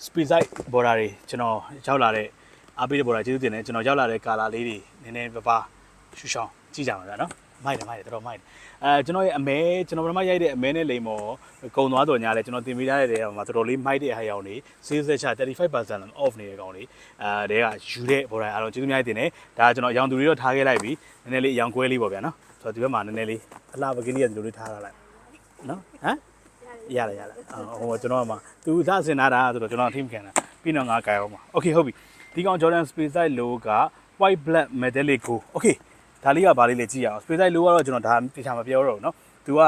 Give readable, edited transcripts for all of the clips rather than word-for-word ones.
Speedside border တွေကျွန်တော်ရောက်လာတဲ့အားပေးတဲ့ border ကျေးဇူးတင်တယ်ကျွန်တော်ရောက်လာတဲ့ကာလာလေးတွေနည်းနည်းပါရှူရှောင်းကြည့်ကြပါဗျာနော်မိုက်တယ်တော်တော်မိုက်တယ်ကျွန်တော်ရဲ့အမဲကျွန်တော်ပထမရိုက်တဲ့အမဲနဲ့လိမ်မော်ကုံသွားတော်ညာလဲကျွန်တော်တင်ပေးထားတဲ့ဟိုမှာတော်တော်လေးမိုက်တဲ့အဟာရောင်တွေ sales ချ35% off နေတဲ့ကောင်လေးတဲကယူတဲ့ border အားလုံးကျေးဇူးများတင်တယ်ဒါကျွန်တော်အယောင်သူတွေတော့ထားခဲ့လိုက်ပြီနည်းနည်းလေးအယောင်ကွဲလေးပေါ့ဗျာနော်ဆိုတော့ဒီဘက်မှာနည်းနည်းလေးအလှပကလေးကဒီလိုလေးထားထားလိုက်နော်ဟမ်ရတယ်ဟိုကျွန်တော်ကမှသူစဆင်လာတာဆိုတော့ကျွန်တော်အထိမခံတာပြီးတော့ငါကြိုင်အောင်ပါโอเคဟုတ်ပြီဒီကောင် Jordan Speedside logo က white black metallic gold โอเคဒါလေးကဘာလေးလဲကြည့်ရအောင် Speedside logo ကတော့ကျွန်တော်ဒါတေချာမပြောတော့ဘူးเนาะသူက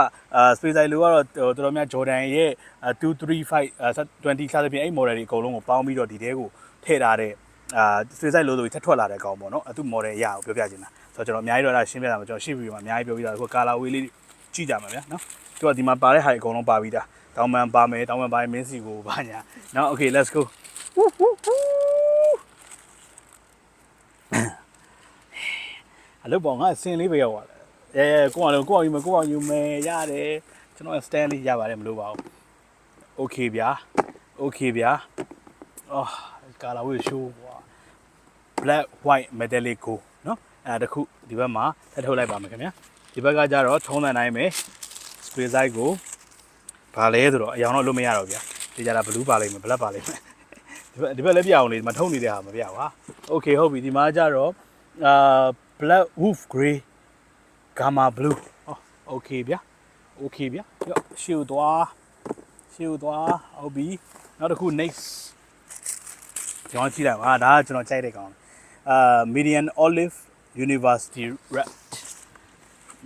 Speedside logo ကတော့တော်တော်များ Jordan ရဲ့235 20စသဖြင့်အဲ့ model တွေအကုန်လုံးကိုပေါင်းပြီးတော့ဒီတဲကိုထည့်ထားတဲ့Speedside logo တွေထပ်ထွက်လာတဲ့ကောင်ပေါ့เนาะသူ model ရအောင်ပြောပြချင်တာဆိုတော့ကျွန်တော်အများကြီးတော့ရှင်းပြတာမှာကျွန်တော်ရှင်းပြီးမှအများကြီးပြောပြီးတော့အခု color way လေးကြည့်ကြမှာဗျာเนาะသူကဒီမှာပါတဲ့ဟာတွေအကုန်လုံးပါပြီးသားတောင်းပန်ပါမယ်တောင်းပန်ပါရင်မင်းစီကိုပါညာเนาะ okay let's go အလုပ်ပေါ်ငါအစင်လေးပဲရောက်သွားတယ်ကိုအောင်ယူမယ်ရတယ်ကျွန်တော် stand လေးရပါတယ်မလို့ပါဘူး okay ဗျာအော်ကာလာဝေးရှိုးကွာ black white metallic gold เนาะအဲ့ဒါတခုဒီဘက်မှာထပ်ထုတ်လိုက်ပါမယ်ခင်ဗျာဒီဘက်ကကျတော့ထုံးတဲ့တိုင်းပဲ Speedside ကိုဘာလဲဆိုတော့အယောင်တော့လွတ်မရတော့ဗျာဒီကြတာ blue ပါလိမ့်မယ် black ပါလိမ့်မယ်ဒီဘက်လည်းပြအောင်လေဒီမှာထုံးနေတဲ့ဟာမပြပါ okay ဟုတ်ပြီဒီမှာကျတော့black wolf gray gamma blue okay ဗျာရောရှူသွားဟုတ်ပြီနောက်တစ်ခု next ကျွန်တော်ကြည့်လိုက်ပါဒါကကျွန်တော်ကြိုက်တဲ့ကောင်median olive university red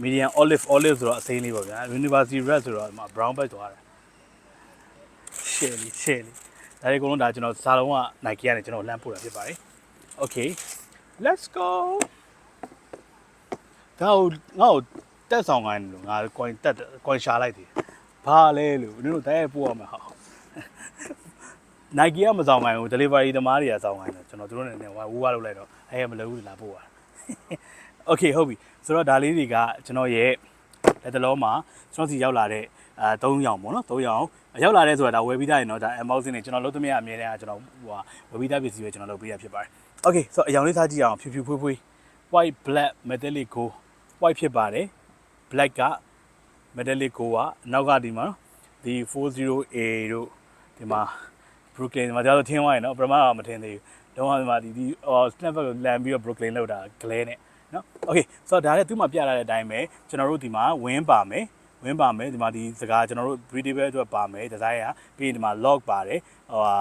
median olive ဆိုတော့အစိမ်းလေးပေါ့ဗျာ university red ဆိုတော့ဒီမှာ brown ဘက်သွားတယ် share လေးဒါတွေအကုန်လုံးဒါကျွန်တော်စားလုံးက Nike ကနေကျွန်တော်လှမ်းပို့တာဖြစ်ပါတယ် okay let's go ငါ့ကိုတက်ဆောင်ခိုင်းတယ်လို့ငါ coin ရှာလိုက်တယ်ဘာလဲလို့နင်တို့တိုက်ရိုက်ပို့ရမှာဟာ Nike ကမဆောင်ခိုင်းဘူး delivery သမားတွေကဆောင်ခိုင်းတယ်ကျွန်တော်တို့နဲ့ဝူဝါလုပ်လိုက်တော့မလုပ်ဘူးလာပို့ရတာ okay ဟုတ်ပြီဆိုတော့ဒါလေးတွေကကျွန်တော်ရဲ့လက်တလုံးမှာကျွန်တော်စီရောက်လာတဲ့3ရောင်ပေါ့နော်3ရောင်ရောက်လာတဲ့ဆိုတာဒါဝယ်ပြီးသားရင်တော့ဒါ unboxing နေကျွန်တော်လုပ်သမျှအမြဲတမ်းကျွန်တော်ဝယ်ပြီးသားပစ္စည်းပဲကျွန်တော်လုပ်ပေးရဖြစ်ပါတယ် okay ဆိုတော့အရောင်လေးထားကြည့်အောင်ဖြူဖွေး white black metallic gold white ဖြစ်ပါတယ် black က metallic gold ကနောက်ကဒီမှာနော်ဒီ 40A တို့ဒီမှာ Brooklyn ဒီမှာဒါတော့ထင်းသွားရင်နော်ပထမတော့မထင်းသေးဘူးတော့ဒီမှာဒီ snapback ကိုလမ်းပြီးတော့ Brooklyn လောက်တာ glare နဲ့နော် okay ဆိုတော့ဒါလည်းသူ့မှာပြလာတဲ့အတိုင်းပဲကျွန်တော်တို့ဒီမှာဝင်းပါမယ်ဒီမှာဒီစကားကျွန်တော်တို့ breathable အတွက်ပါမယ်ဒီဇိုင်းကပြီးရင်ဒီမှာ lock ပါတယ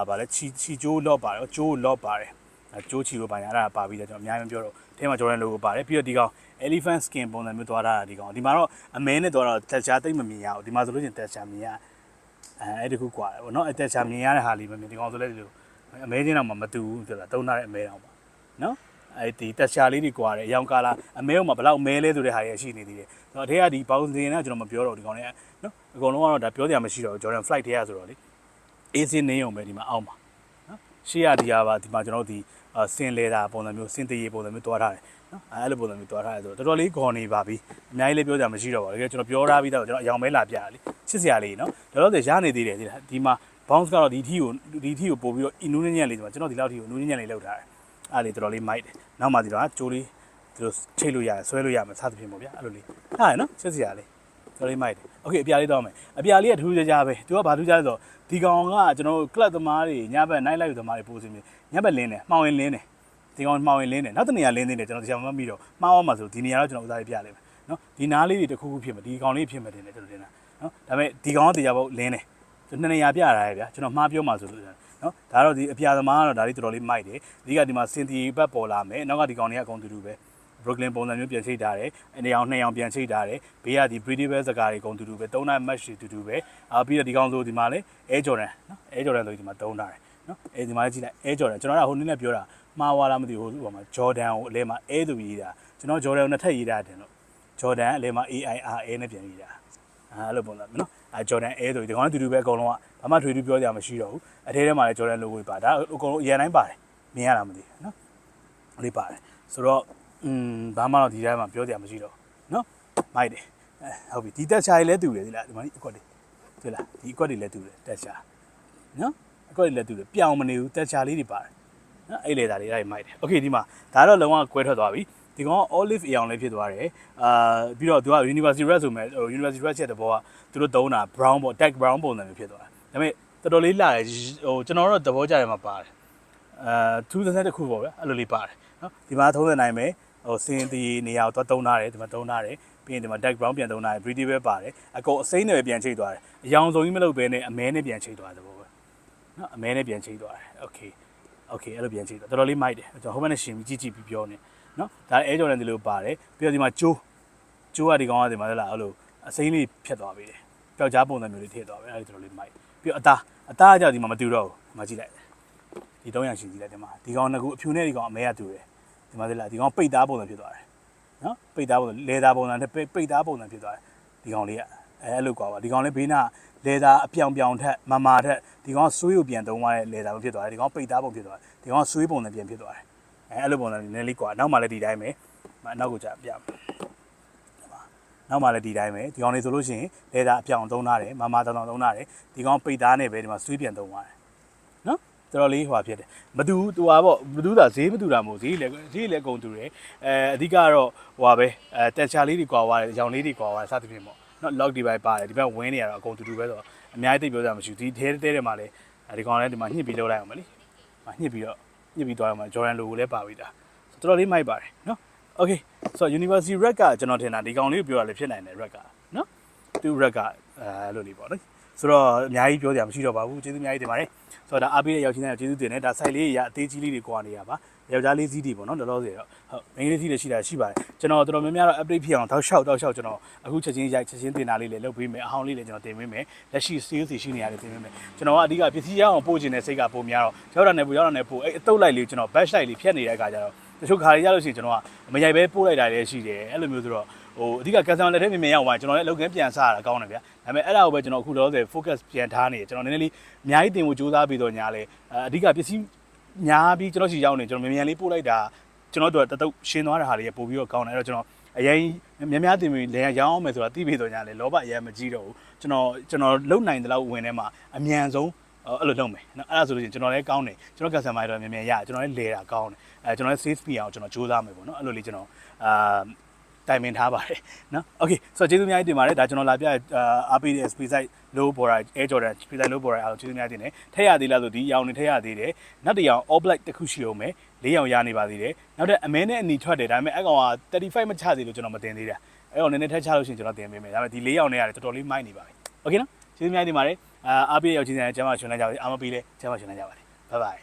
်ဗာလဲချီကျိုး lock ပါတယ်ကျိုး lock ပါတယ်ကျိုးချီလို့ပါညာအဲ့ဒါပါပြီးတော့ကျွန်တော်အများကြီးမပြောတော့ထဲမှာ Jordan logo ပါတယ်ပြီးတော့ဒီကောင် elephant skin ပုံစံမျိုးသွားတာဒီကောင်ဒီမှာတော့အမဲနဲ့သွားတော့ texture တိတ်မမြင်ရဘူးဒီမှာဆိုလို့ရှိရင် texture မြင်ရအဲ့ဒီခုกว่าတယ်ဗောနော် texture မြင်ရတဲ့ဟာလေးမမြင်ဒီကောင်ဆိုလဲဒီလိုအမဲချင်းတော့မတူဘူးဆိုတာတုံးထားတဲ့အမဲတောင်ပါနော်အဲ့ဒီ texture လေးတွေกว่าတယ်အရောင်ကာလာအမဲမှာဘယ်လောက်မဲလဲဆိုတဲ့ဟာတွေရှိနေသေးတယ်ဆိုတော့အထက်ကဒီဘောင်းစင်ကကျွန်တော်မပြောတော့ဒီကောင်လေးနော်အကုန်လုံးကတော့ဒါပြောစရာမရှိတော့ Jordan flight ထဲရဆိုတော့လေအေးစင်းနေုံပဲဒီမှာအောက်မှာနော်ရှေ့ရဒီဟာပါဒီမှာကျွန်တော်တို့ဒီစင်လေတာပုံစံမျိုးစင်တရေပုံစံမျိုးတွားထားတယ်နော်အဲ့လိုပုံစံမျိုးတွားထားတယ်ဆိုတော့တော်တော်လေးခေါ်နေပါပြီအများကြီးလေးပြောကြမရှိတော့ပါဘူးတကယ်ကျွန်တော်ပြောထားပြီးတော့ကျွန်တော်အယောင်မဲလာပြတာလေချစ်စရာလေးနော်တော်တော်ရနေသေးတယ်ဒီမှာ bounce ကတော့ဒီထီကိုပို့ပြီးတော့အနူးညံ့လေးဒီမှာကျွန်တော်ဒီလောက်ထီကိုအနူးညံ့လေးလောက်ထားတယ်အဲ့လေတော်တော်လေးမိုက်တယ်နောက်မှဒီတော့ကြိုးလေးဒီလိုချိတ်လို့ရတယ်ဆွဲလို့ရမယ်စသဖြင့်ပေါ့ဗျာအဲ့လိုလေးဟာနော်ချစ်စရာလေးတော်လေးမိုက်တယ်โอเคအပြာလေးတော့မယ်အပြာလေးကထူးခြားခြားပဲသူကဘာထူးခြားလဲဆိုတော့ဒီကောင်ကကျွန်တော်တို့ club သမားတွေညဘက် night life သမားတွေပို့စင်းပြီးညဘက်လင်းတယ်မှောင်ရင်လင်းတယ်ဒီကောင်မှောင်ရင်လင်းတယ်နောက်တနေရာလင်းသေးတယ်ကျွန်တော်တရားမမှတ်မိတော့မှားအောင်မှာဆိုဒီနေရာတော့ကျွန်တော်ဥစားလေးပြလိုက်မယ်နော်ဒီနားလေးတွေတစ်ခုခုဖြစ်မယ်ဒီကောင်လေးဖြစ်မယ်တင်တယ်ကျွန်တော်တင်တာနော်ဒါပေမဲ့ဒီကောင်ကတရားပေါ့လင်းတယ်နှစ်နေရာပြတာရဲ့ဗျာကျွန်တော်မှားပြောမှာဆိုလို့နော်ဒါတော့ဒီအပြာသမားကတော့ဒါလေးတော်တော်လေးမိုက်တယ်ဒီကဒီမှာစင်တီဘက်ပေါ်လာမယ်နောက်ကဒီကောင်လေးကအကုန်တူတူပဲ Brooklyn ပုံစံမျိုးပြန်ချိတ်ထားတယ်အနေအောင်နှစ်အောင်ပြန်ချိတ်ထားတယ်ဘေးကဒီ breathable စကားတွေအကုန်တူတူပဲ3 night match တွေတူတူပဲပြီးတော့ဒီကောင်ဆိုဒီမှာလေ Air Jordan နော် Air Jordan ဆိုဒီမှာ3ထားတယ်နော်ဒီမှာကြည့်လိုက် Air Jordan ကျွန်တော်ကဟိုနေ့နဲ့ပြောတာမှားသွားလားမသိဘူးဟိုမှာ Jordan ကိုအလဲမှာ Air သူရေးတာကျွန်တော် Jordan ကိုနှစ်ထပ်ရေးတာတင်လို့ Jordan အလဲမှာ AIRA နဲ့ပြန်ရေးတာအဲ့လိုပုံစံနော်Jordan Air ဆိုဒီကောင်ကတူတူပဲအကုန်လုံးကဘာမှထွေထူးပြောကြမှာမရှိတော့ဘူးအထဲထဲမှာလည်း Jordan logo ပါဒါအကုန်လုံးအရင်တိုင်းပါတယ်မြင်ရတာမသိဘူးနော်လေးပါတယ်ဆိုတော့ဘာမှတော့ဒီတိုင်းမှာပြောကြမှာမရှိတော့နော်မိုက်တယ်ဟုတ်ပြီဒီတက်ချာကြီးလည်းတူတယ်ဒီလားဒီမှာဒီအကွက်တွေတွေ့လားဒီအကွက်တွေလည်းတူတယ်တက်ချာနော် ကွက်လက်တူတယ်ပြောင်းမနေဘူးတက်ချာလေးတွေပါတယ်နော်အဲ့လေသားလေးအဲ့မိုက်တယ်โอเคဒီမှာဒါတော့လုံးဝကွဲထွက်သွားပြီဒီကောင် olive အရောင်လေးဖြစ်သွားတယ်ပြီးတော့သူက university red ဆိုမဲ့university red ချက်တဲ့ဘောကသူတို့သုံးတာ brown ပေါ့ dark brown ပုံစံမျိုးဖြစ်သွားတယ်ဒါပေမဲ့တော်တော်လေးလာတယ်ဟိုကျွန်တော်တို့သဘောကျတယ်မှာပါတယ်ထူးဆန်းတဲ့တစ်ခုပေါ့ဗျာအဲ့လိုလေးပါတယ်နော်ဒီမှာထုံးစံနိုင်မယ်ဟိုစင်တီနေရာကိုသုံးထားတယ်ဒီမှာသုံးထားတယ်ပြီးရင်ဒီမှာ dark brown ပြန်သုံးထားတယ် pretty ပဲပါတယ်အကုန်အစိမ်းတွေပြန်ချိတ်သွားတယ်အရောင်စုံကြီးမလုပ်ဘဲနဲ့အမဲနဲ့ပြန်ချိတ်သွားတယ်ပေါ့ဗျာနော်အမဲနဲ့ပြန်ချိတ်သွားတယ် okay အဲ့လိုပြန်ချိတ်သွားတော်တော်လေးမိုက်တယ်ကျွန်တော်ဟိုဘက်နဲ့ရှင်ပြီးကြည့်ပြီးပြောနေနော်ဒါအဲကြော်တဲ့ဒီလိုပါတယ်ပြီးတော့ဒီမှာကျိုးကဒီကောင်ကဒီမှာလာအဲ့လိုအစိမ်းလေးဖြတ်သွားပြီတယ်ပျောက်ကြားပုံစံမျိုးလေးထည့်သွားပြီအဲ့ဒီတော်တော်လေးမိုက်ပြီးတော့အသားကကြောက်ဒီမှာမတူတော့ဘူးဒီမှာကြည့်လိုက်ဒီ300ရှင်ကြည့်လိုက်ဒီမှာဒီကောင်ကကူအဖြူနဲ့ဒီကောင်အမဲကတူတယ်ဒီမှာဒီကောင်ပိတ်သားပုံစံဖြစ်သွားတယ်နော်ပိတ်သားပုံစံလေသားပုံစံနဲ့ပိတ်သားပုံစံဖြစ်သွားတယ်ဒီကောင်လေးကအဲ့လိုကွာပါဒီကောင်လေးဘေးနာလေသားအပြောင်ထက်မာထက်ဒီကောင်ဆွေးကိုပြန်သုံးသွားတဲ့လေသားပုံဖြစ်သွားတယ်ဒီကောင်ပိတ်သားပုံဖြစ်သွားတယ်ဒီကောင်ဆွေးပုံစံပြန်ဖြစ်သွားတယ်အဲ့လိုပုံစံနည်းနည်းလေးကွာနောက်မှလည်းဒီတိုင်းပဲနောက်ကိုကြာပြနောက်မှလည်းဒီတိုင်းပဲဒီကောင်လေးဆိုလို့ရှိရင်လေသားအပြောင်သုံးထားတယ်မာတောင်သုံးထားတယ်ဒီကောင်ပိတ်သားနဲ့ပဲဒီမှာဆွေးပြန်သုံးသွားတယ်နော်တော်တော်လေးဟွာဖြစ်တယ်မတူတူပါပေါ့မတူတာဈေးမတူတာမဟုတ်ဈေးလည်းအကုန်တူတယ်အဓိကတော့ဟွာပဲတက်ချာလေးတွေကွာသွားတယ်ရောင်လေးတွေကွာသွားတယ်စသဖြင့်ပေါ့နော် lock ဒီပိုင်းပါတယ်ဒီဘက်ဝင်းနေရတော့အကုန်တူပဲဆိုတော့အများကြီးသိပြောကြမှာမရှိဘူးဒီတဲမှာလည်းဒီကောင်လည်းဒီမှာညှစ်ပြီးလောက်လိုက်အောင်မလေးညှစ်ပြီးသွားအောင်မှာ Jordan logo လည်းပါပြီးသားတော်တော်လေးမိုက်ပါတယ်နော် okay ဆိုတော့ University Red ကကျွန်တော်ထင်တာဒီကောင်လေးကိုပြောရလေဖြစ်နိုင်တယ် Red ကနော်သူ Red ကအဲ့လိုလေးပေါ့နော်ဆိုတော့အများကြီးပြောကြမရှိတော့ပါဘူးကျေးဇူးအများကြီးတင်ပါတယ်ဆိုတော့ဒါအားပေးတဲ့ရောက်ချင်းတဲ့ကျေးဇူးတင်တယ်ဒါ site လေးရအသေးကြီးလေးတွေကွာနေရပါယောက်ျားလေးစီးတွေပေါ့နော်လောလောဆယ်တော့ဟုတ်မိန်းကလေးစီးတွေရှိပါတယ်ကျွန်တော်တော်တော်များများတော့ update ဖြစ်အောင်တောက်လျှောက်ကျွန်တော်အခုချက်ချင်းတင်တာလေးလည်းလုပ်ပေးမယ်အဟောင်းလေးလည်းကျွန်တော်တင်ပေးမယ်လက်ရှိ sales ရှိနေရတယ်တင်ပေးမယ်ကျွန်တော်ကအဓိကပစ္စည်းရအောင်ပို့ခြင်းနဲ့စိတ်ကပုံများတော့ရောက်တာနဲ့ပို့အဲ့အတုပ်လိုက်လေးကျွန်တော် batch လိုက်လေးဖြတ်နေတဲ့အခါကျတော့တချို့ခါလေးရလို့ရှိရင်ကျွန်တော်ကမရိုက်ပဲပို့လိုက်တာလည်းရှိတယ်အဲ့လိုမျိုးဆိုတော့ဟိုအဓိက customer လက်ထဲမြင်ရောက်သွားကျွန်တော်လည်းအလုပ်ကပြန်စားရတာကောင်းတယ်ဗျာဒါပေမဲ့အဲ့ဒါကိုပဲကျွန်တော်အခုလောလောဆယ် focus ပြန်ထားနေတယ်ကျွန်တော်နည်းနည်းလေးအများကြီးတင်ဖို့စူးစမ်းပြီးတော့ညာလဲအဓိကပစ္စည်းညာပြီးကျွန်တော်စီရောက်နေကျွန်တော်မြန်လေးပို့လိုက်တာကျွန်တော်တို့တတုပ်ရှင်းသွားတဲ့ဟာလေးပို့ပြီးတော့ကောင်းတယ်အဲ့တော့ကျွန်တော်အရင်များတင်ပြီးလဲရောင်းအောင်မယ်ဆိုတာသိပြီးတော့ညာလဲလောဘအရင်မကြည့်တော့ဘူးကျွန်တော်လုံနိုင်တဲ့လောက်ဝင်ထဲမှာအမြန်ဆုံးအဲ့လိုလုပ်မယ်နော်အဲ့ဒါဆိုလို့ရှိရင်ကျွန်တော်လည်းကောင်းတယ်ကျွန်တော် customer တွေတော့မြန်ရကျွန်တော်လည်းလဲတာကောင်းတယ်ကျွန်တော်လည်း sales ပြအောင်ကျွန်တော်စူးစမ်းမယ်ပေါ့နော်အဲ့လိုလေးကျွန်တော်တိုင်ပင်ထားပါတယ်နော် okay ဆိုတော့ကျေးဇူးအများကြီးတင်ပါတယ်ဒါကျွန်တော်လာပြအားပေးတဲ့ space site low border air jordan space site low border အားလုံးကျေးဇူးများတင်တယ်ထည့်ရသေးလားဆိုဒီရောင်နေထည့်ရသေးတယ်နောက်တစ်ရောင် all black တစ်ခုရှိအောင်မယ်၄ရောင်ရနေပါသေးတယ်နောက်တဲ့အမဲနဲ့အနီထွက်တယ်ဒါပေမဲ့အဲ့ကောင်က35မချသေးလို့ကျွန်တော်မတင်သေးတာအဲ့ကောင်နည်းနည်းထည့်ချလို့ရှိရင်ကျွန်တော်တင်ပေးမယ်ဒါပေမဲ့ဒီ၄ရောင်နဲ့ရတယ်တော်တော်လေးမိုက်နေပါပြီ okay နော်ကျေးဇူးများတင်ပါတယ်အားပေးတဲ့ရောက်ချင်းတဲ့ကျမ်းမာရှင်လိုက်ကြပါစေအားမပေးလဲကျမ်းမာရှင်လိုက်ကြပါစေ bye bye